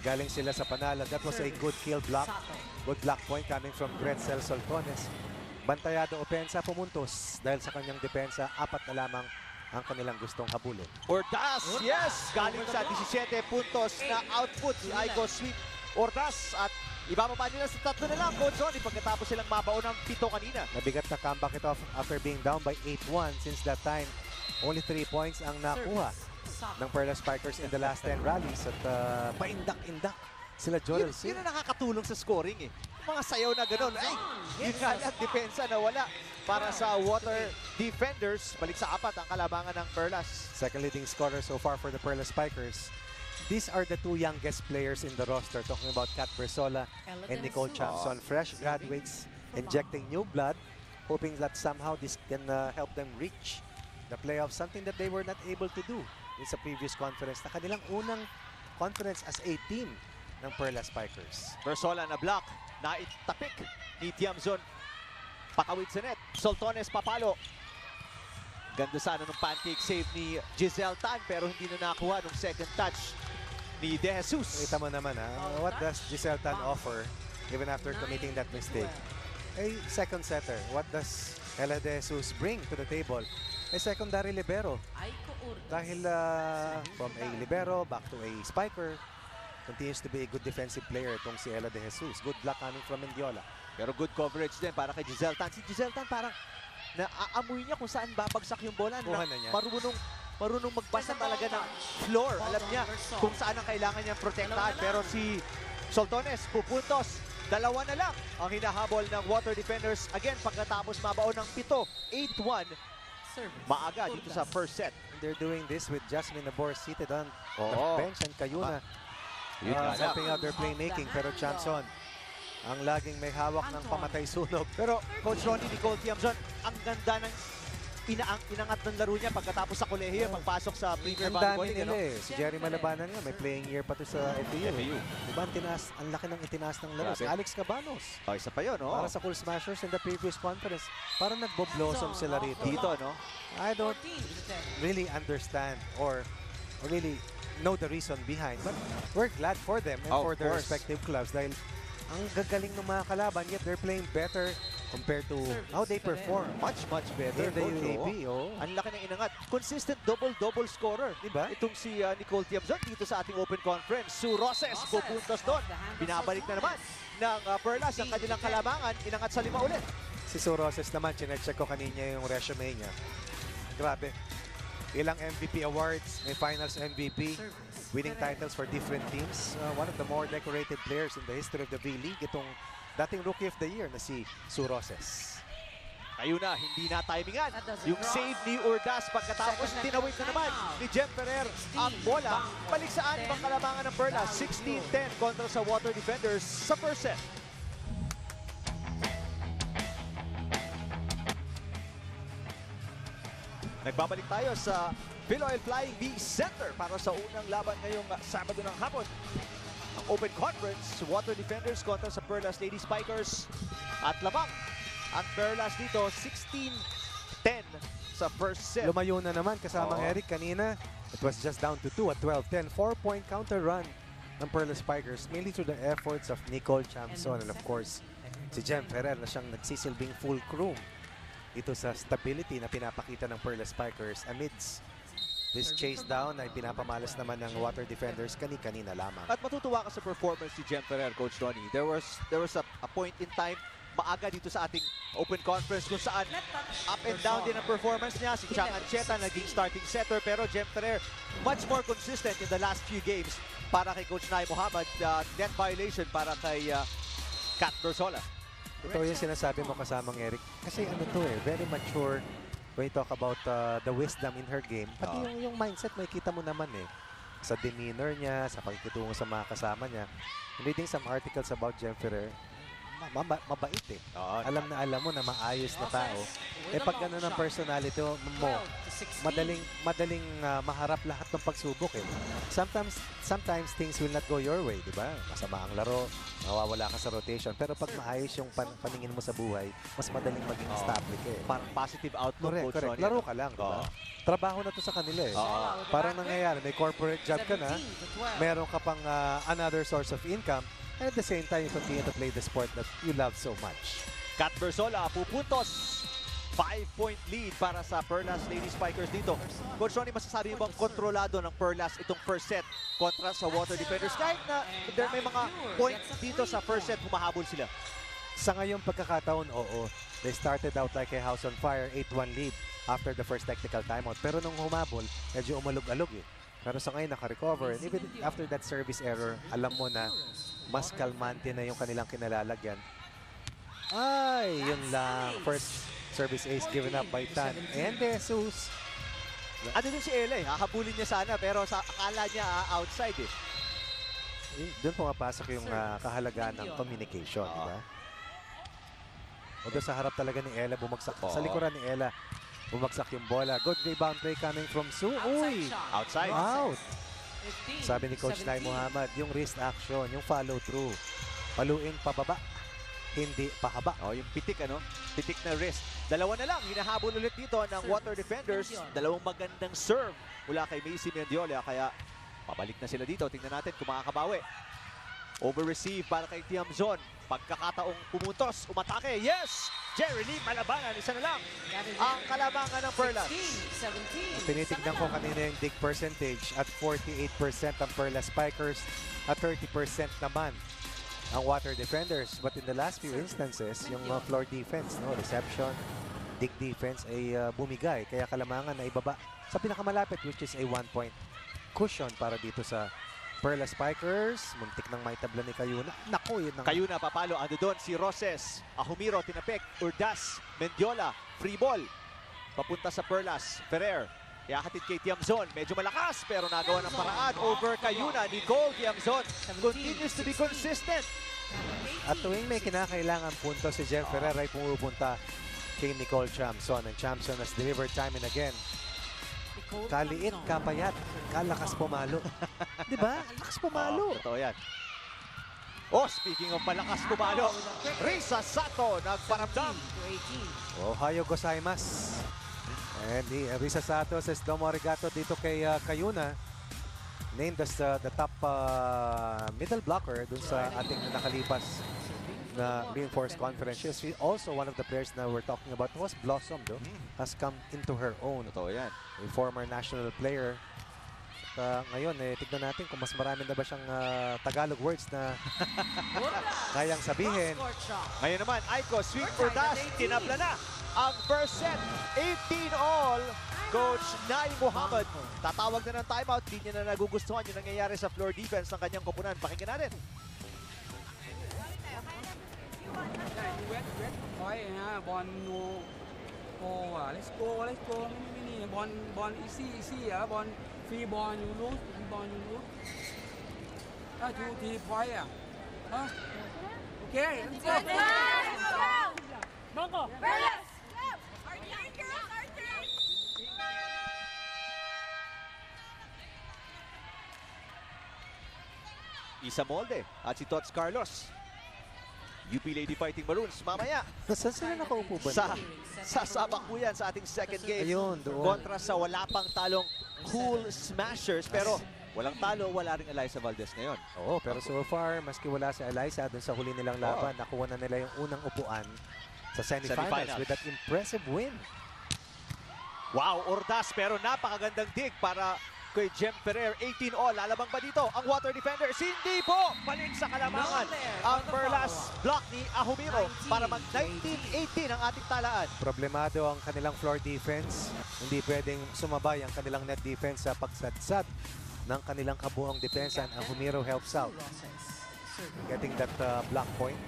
galing sila sa panalo. That was a good kill block. Good block point coming from Gretzel Saltones. Bantayado opensa, pumuntos dahil sa kanyang depensa, 4 na lamang ang kanilang gustong habulin. Ordaz, yes! Galing sa 17 puntos na output si Aiko Sweet Ordaz at ibababa nila sa 3 na lang, Coach Ronnie, pagkatapos silang mabaon ng 7 kanina. Nabigat na comeback ito after being down by 8-1. Since that time, only 3 points ang nakuha ng Perla Spikers in the last 10 rallies at paindak-indak sila Jorel. Yun ang nakakatulong sa scoring Mga sayaw na gano'n. Ay, yun nga lang, depensa na wala para sa Water Defenders. Balik sa 4 ang kalamangan ng Perlas. Second leading scorer so far for the Perla Spikers. These are the 2 youngest players in the roster. Talking about Kat Bersola and Nicole Chamson. Fresh graduates injecting new blood. Hoping that somehow this can help them reach the playoffs. Something that they were not able to do sa previous conference na kanilang unang conference as a team ng Perla Spikers. Bersola na block, naitapik ni Tiamzon. Patawid sa net, Soltones papalo. Ganda sana ng pancake save ni Giselle Tan pero hindi na nakuha ng second touch ni De Jesus. Kita mo naman what does Giselle Tan offer even after committing that mistake? A second setter. What does Ella De Jesus bring to the table? A secondary libero. Dahil from a libero back to a spiker, continues to be a good defensive player itong si Ella De Jesus. Good block coming from Mendiola. Pero good coverage din para kay Giselle Tan. Si Giselle Tan parang naaamoy niya kung saan babagsak yung bola. Kuha na niya. Marunong magbasa talaga ng floor. Alam niya kung saan ang kailangan niyang protektahan. Pero si Soltones pupuntos. 2 na lang ang hinahabol ng Water Defenders. Again, pagkatapos mabaon ng 7, 8-1. Maaga dito sa first set. They're doing this with Jasmine Nabor seated on the bench and Kayuna helping out their playmaking. Pero Chamson ang laging may hawak ng pamatay sunog. Pero Coach Ronnie Nicole Tiamzon, ang ganda ng inangat ng laro niya pagkatapos sa kolehiyo, pagpasok sa Premier Ang Volleyball dami League. nila Si Jerry Malabanan nga, may playing year pa to sa FEU. Diba ang laki ng itinaas ng laro. Si Alex Cabanos. Isa pa yun, Para sa Cool Smashers in the previous conference. Parang nagbo-blossom sila rito. Dito, no? I don't really understand or really know the reason behind. But we're glad for them and for their respective clubs dahil ang gagaling ng mga kalaban, yet they're playing better compared to how they perform. Much better. In the UAP, Ang laki ng inangat. Consistent double scorer. Diba? Itong si Nicole Tiamzon dito sa ating open conference. Sue Roses pupuntos doon. Binabalik na naman ng Perlas ang kanilang kalabangan. Inangat sa 5 ulit. Si Sue Roses naman, chinecheck ko kanina yung resume niya. Grabe. Ilang MVP awards, may finals MVP, winning titles for different teams. One of the more decorated players in the history of the V-League. Itong dating Rookie of the Year na si Sue Roses. Ayun na, hindi na timingan. Yung save ni Urdas pagkatapos tinawid na naman ni Jem Ferrer ang bola. Balik sa 6 ang kalabangan ng Perlas. 16-10 kontra sa Water Defenders sa first set. Nagbabalik tayo sa Philoil Flying V Center para sa unang laban ngayong Sabado ng hapon. Ang Open Conference, Water Defenders kontra sa Perlas Lady Spikers at labang. Ang Perlas dito, 16-10 sa first set. Lumayo na naman kasamang Eric kanina. It was just down to 2 at 12-10. 4-point counter run ng Perlas Spikers, mainly through the efforts of Nicole Chamson and of course, si Jem Ferrer na siyang nagsisilbing fulcrum dito sa stability na pinapakita ng Perlas Spikers amidst this chase down ay pinapamalas naman ng Water Defenders kanina lamang. At matutuwa ka sa performance ni Jem Ferrer, Coach Ronnie. There was a point in time maaga dito sa ating open conference kung saan up and down din ang performance niya. Si Chang Ancheta naging starting setter pero Jem Ferrer much more consistent in the last few games para kay Coach Nai Muhammad. Net violation para kay Kat Bersola. Ito yung sinasabi mo kasamang Eric. Kasi very mature when you talk about the wisdom in her game. Pati yung mindset, makikita mo naman sa demeanor niya, sa pagkitungo sa mga kasama niya. Reading some articles about Jem Ferrer, mabait alam mo na maayos na tao. Pag gano'n ang personality mo, madaling maharap lahat ng pagsubok Sometimes things will not go your way, di ba? Masama ang laro, mawawala ka sa rotation. Pero pag maayos yung paningin mo sa buhay, mas madaling maging stable ka Parang positive outlook, Coach Ronnie. Laro ka lang, di ba? Trabaho na to sa kanila Parang nangyayari, may corporate job ka na, meron ka pang another source of income, and at the same time, you continue to play the sport that you love so much. Kat Bersola pupuntos. 5-point lead para sa Perlas Lady Spikers dito. Coach Ronnie, masasabi mo bang kontrolado ng Perlas itong first set kontra sa Water Defenders? Kahit na may mga points dito sa first set, humahabol sila. Sa ngayong pagkakataon, they started out like a house on fire, 8-1 lead after the first technical timeout. Pero nung humabol, medyo umalog-alog Pero sa ngayon, naka-recover. And even after that service error, alam mo na mas kalmante na yung kanilang kinalalagyan. Ay, yun lang. First service ace given up by Tan and Jesus. Ano din si Ella hahabulin niya sana pero akala niya outside Doon pumapasok yung kahalagaan ng communication, di ba? Although sa harap talaga ni Ella bumagsak. Sa likuran ni Ella, Bumagsak yung bola. Good rebound play coming from Su. Uy! Outside. Out! Sabi ni Coach Lai Muhammad, yung wrist action, yung follow through. Paluin pababa, hindi pahaba. Oh, yung pitik ano? Pitik na wrist. Dalawa na lang, hinahabol ulit dito ng Water Defenders. Dalawang magandang serve mula kay Macy Mendiola. Kaya pabalik na sila dito. Tingnan natin kung makakabawi. Over-receive para kay Tiamzon. Pagkakataong pumuntos, umatake. Yes! Jerry Lee Malabanan, isa na lang. Ang kalabangan ng Perlas. Tinitignan ko kanina yung dig percentage at 48% ang Perlas Spikers at 30% naman ang Water Defenders. But in the last few instances, yung floor defense, no, reception, dig defense ay bumigay. Kaya kalamangan na ibaba sa pinakamalapit, which is a 1-point cushion para dito sa Perlas Spikers. Muntik nang maitabla ni Kayuna. Naku, yun ang... Kayuna papalo. Ando doon si Roses. Ahumiro, tinapik. Urdas, Mendiola, free ball. Papunta sa Perlas. Ferrer. Iakatid kay Tiamzon. Medyo malakas pero nagawa ng paraan. Over Kayuna. Nicole Tiamzon continues to be consistent. At tuwing may kinakailangan punto si Jem Ferrer ay pumupunta kay Nicole Chamson. And Chamson has delivered time and again. Kaliit, kapayat, kalakas pumalo. Di ba? Lakas pumalo. Totoo yan. Oh, speaking of malakas pumalo, Risa Sato nagparamdam. Ohio gozaimasu. And Risa Sato says domo arigato dito kay Kayuna. Named as the top middle blocker dun sa ating nakalipas na reinforced conference. She's also one of the players na we're talking about who has blossomed, has come into her own. Totoo yan. A former national player. Ngayon, tignan natin kung mas marami na ba siyang Tagalog words na kayang sabihin. Ngayon naman, Aiko, sweet Urdas, tinabla na ang first set. 18 all. Coach Nai Muhammad, tatawag na ng timeout. Di niya na nagugustuhan yung nangyayari sa floor defense ng kanyang koponan. Pakinggan natin. Ball no. Let's go. Mini. Ball easy. Ball free ball you lose. Two 3 point. Okay. Let's go. Bronco. Perlas. Isa Molde at si Tots Carlos. UP Lady Fighting Maroons mamaya. Saan sila nakaupo ba? Sa Sabakuyan sa ating second game. Ayun, doon. Kontra sa wala pang talong Cool Smashers. Pero walang talo, wala rin Eliza Valdez ngayon. Oo, pero so far, maski wala si Eliza dun sa huli nilang laban, nakuha na nila yung unang upuan sa semifinals with that impressive win. Wow, Urdas, pero napakagandang dig para kay Jem Ferrer. 18 all. Lalabang ba dito ang Water Defenders? Hindi po! Balik sa kalamangan ang Perlas block ni Ahumiro para mag 19-18 ang ating talaan. Problemado ang kanilang floor defense. Hindi pwedeng sumabay ang kanilang net defense sa pagsadsad ng kanilang kabuong depensa. And Ahumiro helps out. Getting that block point.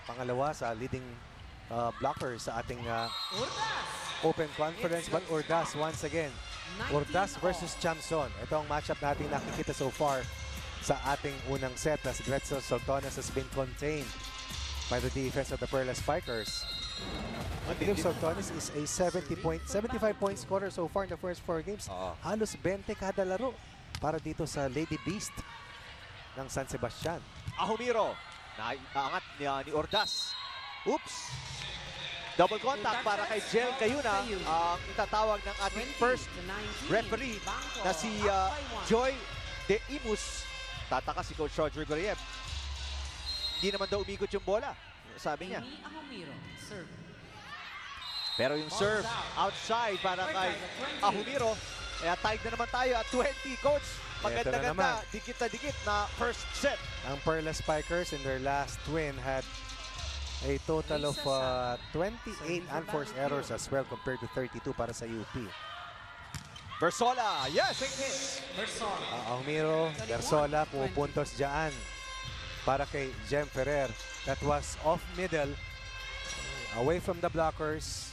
Pangalawa sa leading blocker sa ating open conference. But Urdas once again. Urdas versus Chamson. Ito ang matchup natin nakikita so far sa ating unang set as Gretzel Soltones has been contained by the defense of the Perlas Spikers. Philip Soltones is a 75-point scorer so far in the first 4 games. Halos 20 kada laro para dito sa Lady Beast ng San Sebastian. Ahumiro, naiangat ni Urdas. Oops! Double contact para kay Jel Kayuna, ang itatawag ng ating first referee na si Joy De Imus. Tataka si Coach Roger Goriev. Hindi naman daw umikot yung bola, sabi niya. Pero yung serve outside para kay Ahumiro. Kaya tied na naman tayo at 20, Coach. Maganda-ganda, dikit na dikit na first set. Ang Perlas Spikers in their last win had a total of 28 unforced errors as well compared to 32 para sa UP. Versola, yes! Ahumiro, Versola, pupuntos dyan para kay Jem Ferrer. That was off middle, away from the blockers.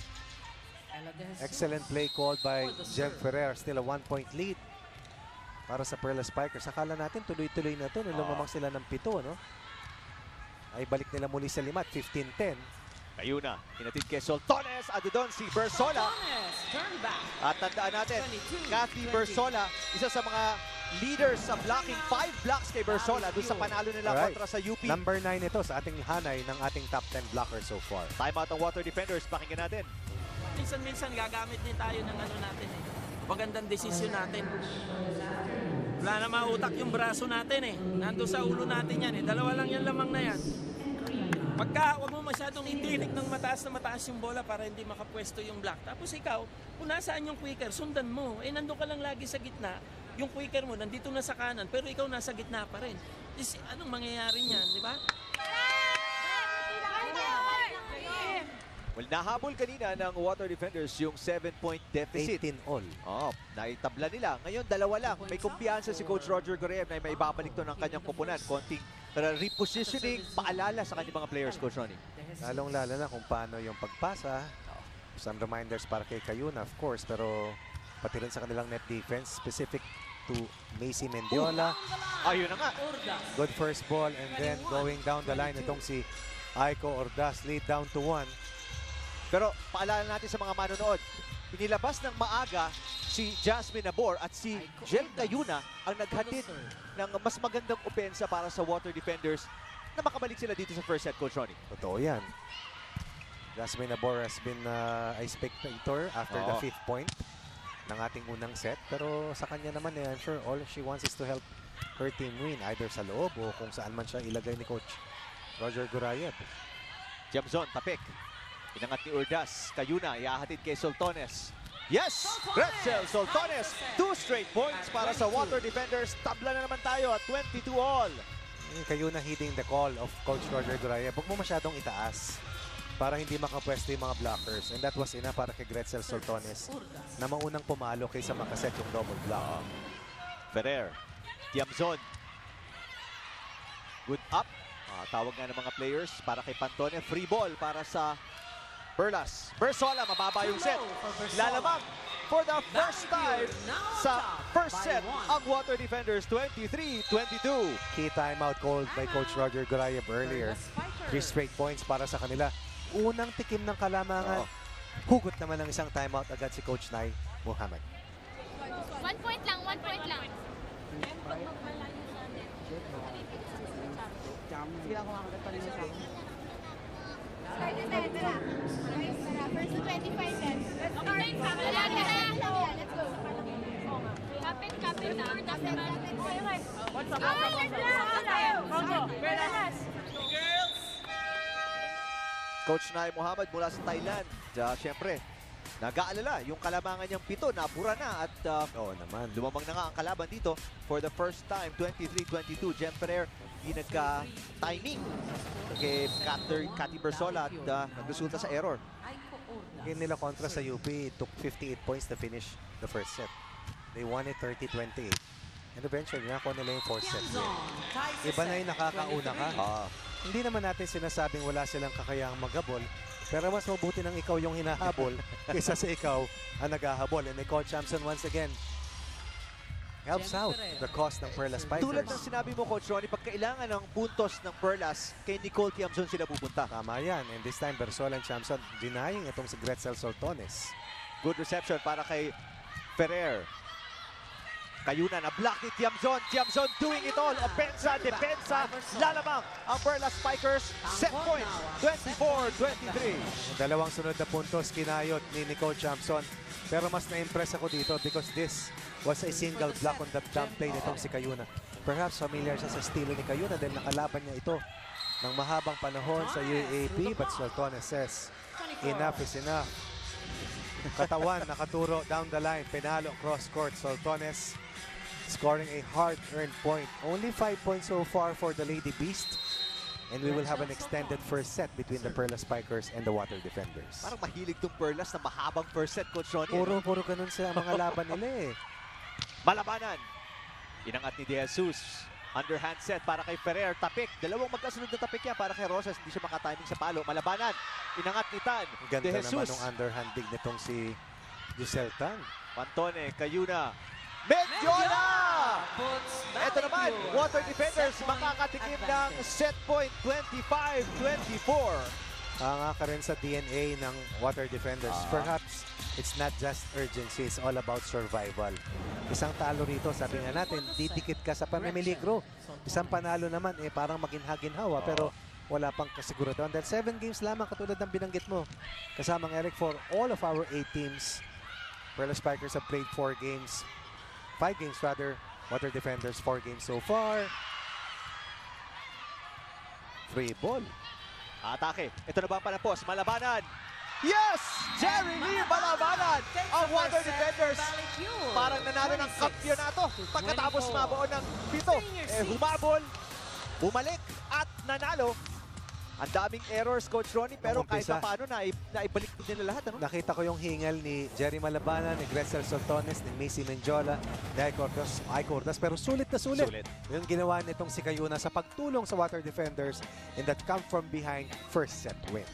Excellent play called by Jem Ferrer. Still a 1-point lead para sa Perlas Spikers. Akala natin tuloy-tuloy na ito. Lumamang sila ng 7, no? Ay balik nila muli sa limat, 15-10. Ayuna, hinatid kay Soltones. Ado doon si Bersola. Soltones, turn back. At tandaan natin, 22, Kathy 20. Bersola, isa sa mga leaders sa blocking. 5 blocks kay Bersola doon sa panalo nila Alright. kontra sa UP. Number 9 ito sa ating hanay ng ating top 10 blockers so far. Timeout ang Water Defenders. Pakinggan natin. Minsan-minsan gagamit din tayo ng ano natin eh. Magandang desisyon natin. Wala na mautak yung braso natin eh. Nandun sa ulo natin yan eh. Dalawa lang yan lamang na yan. Pagka huwag mo masyadong itirik ng mataas na mataas yung bola para hindi makapwesto yung block. Tapos ikaw, kung nasaan yung quicker, sundan mo. Eh nandun ka lang lagi sa gitna. Yung quicker mo nandito na sa kanan, pero ikaw nasa gitna pa rin. Anong mangyayari niyan, di ba? Well, nahabol kanina ng Water Defenders yung 7-point deficit. 18 all. Oh, naitabla nila. Ngayon, dalawa lang. May kumpiyansa si Coach Roger Goreev na may babalik to ng kanyang kupunan. Konting repositioning, paalala sa kanyang mga players, Coach Ronnie. Lalong-lalo na kung paano yung pagpasa. Some reminders para kay Cayuna, of course, pero pati rin sa kanilang net defense, specific to Macy Mendiola. Ayun na nga. Good first ball, and then going down the line, itong si Aiko Ordaz, lead down to 1. Pero paalala natin sa mga manonood, inilabas ng maaga si Jasmine Nabor at si Jel Cayuna ang naghatid ng mas magandang opensa para sa Water Defenders na makabalik sila dito sa first set, Coach Ronnie. Totoo yan. Jasmine Nabor has been a spectator after the 5th point ng ating unang set. Pero sa kanya naman, I'm sure all she wants is to help her team win, either sa loob o kung saan man siya ilagay ni Coach Roger Goreev. Jamzon, tapik. Inangat ni Ordaz. Cayuna, iahatid kay Soltones. Yes! Gretzel Soltones. 2 straight points para sa Water Defenders. Tabla na naman tayo at 22 all. Cayuna heeding the call of Coach Roger Goreev. Huwag mo masyadong itaas para hindi makapwesto yung mga blockers. And that was enough para kay Gretzel Soltones na maunang pumalo kaysa makaset yung double block. Ferrer. Tiamzon. Good up. Tawag nga ng mga players para kay Pantone. Free ball para sa Perlas. Bersola, mababa yung set. Lalamang for the first time sa first set ang Water Defenders 23-22. Key timeout called by Coach Roger Goreev earlier. 3 straight points para sa kanila. Unang tikim ng kalamangan. Hugot naman ng isang timeout agad si Coach Nay Muhammad. 1 point lang, 1 point lang. Sige lang kumakagat pa rin sa akin. First to 25 then. Let's go. Let's go. Kapit na. What's up? Coach Nay Muhammad mula sa Thailand. Siyempre, nag-aalala yung kalamangan niyang 7, napura na at lumamang na nga ang kalaban dito for the first time, 23-22. Jem Ferrer, hindi nagka-timing kay Cathy Bersola at nagresulta sa error. Game nila kontra sa UP, it took 58 points to finish the first set. They won it 30-28. And eventually, nakuha nila yung fourth set. Iba na yung nakakauna ka. Hindi naman natin sinasabing wala silang kakayahang maghabol, pero mas mabuti nang ikaw yung hinahabol kaysa sa ikaw ang naghahabol. And Nicole Chamson once again helps out the cause ng Perlas Spikers. Tulad ng sinabi mo, Coach Ronnie, pag kailangan ng puntos ng Perlas, kay Nicole Tiamzon sila pupunta. Tama yan. And this time, Bersola and Chamson denying itong si Gretzel Soltones. Good reception para kay Ferrer. Cayuna na block ni Tiamzon. Tiamzon doing it all. Opensa, depensa. Lalamang ang Perlas Spikers. Set point, 24-23. Dalawang sunod na puntos kinayot ni Nicole Chamson. Pero mas na-impress ako dito because this was a single block on the jump play nitong si Cayuna. Perhaps familiar siya sa estilo ni Cayuna dahil nakalaban niya ito ng mahabang panahon sa UAAP. But Soltones says, enough is enough. Katawan, nakaturo down the line. Penalo, cross court. Soltones scoring a hard-earned point. Only 5 points so far for the Lady Beast. And we will have an extended first set between the Perlas Spikers and the Water Defenders. Parang mahilig tong Perlas na mahabang first set, Coach Ronnie. Puro ganun sa mga laban nila eh. Malabanan. Inangat ni De Jesus. Underhand set para kay Ferrer. Tapik. Dalawang magkasunod na tapik yan para kay Rosas. Hindi siya makatiming sa palo. Malabanan. Inangat ni Tan. Ganda De Jesus. naman ng underhand dig nitong si Giselle Tan. Pantone, Cayuna. Mendiola! Ito naman, Water Defenders makakatikim ng set point 25-24. Hanga ka rin sa DNA ng water defenders. Perhaps it's not just urgency, it's all about survival. Isang talo rito, sabi nga natin, didikit ka sa pamimiligro. Isang panalo naman, parang maginha-ginhawa, pero wala pang kasiguraduhan. Dahil 7 games lamang katulad ng binanggit mo. Kasamang Eric, for all of our 8 teams, Perla Spikers have played 4 games. 5 games rather. Water defenders, 4 games so far. 3 ball. Atake. Ito na ba ang panapos? Malabanan. Yes! Jerry Lee Malabanan! Ang water defenders parang nanalo ng kampyonato pagkatapos mabuo ng 7. Humabol, bumalik at nanalo. Ang daming errors, Coach Ronnie, pero kahit pa paano naibalik nila lahat. Ano? Nakita ko yung hingal ni Jerry Malabanan, ni Gretzel Soltones, ni Macy Menjola, ni Ay Cordas, pero sulit na sulit. Yung ginawa nitong si Cayuna sa pagtulong sa water defenders in that come from behind first set win.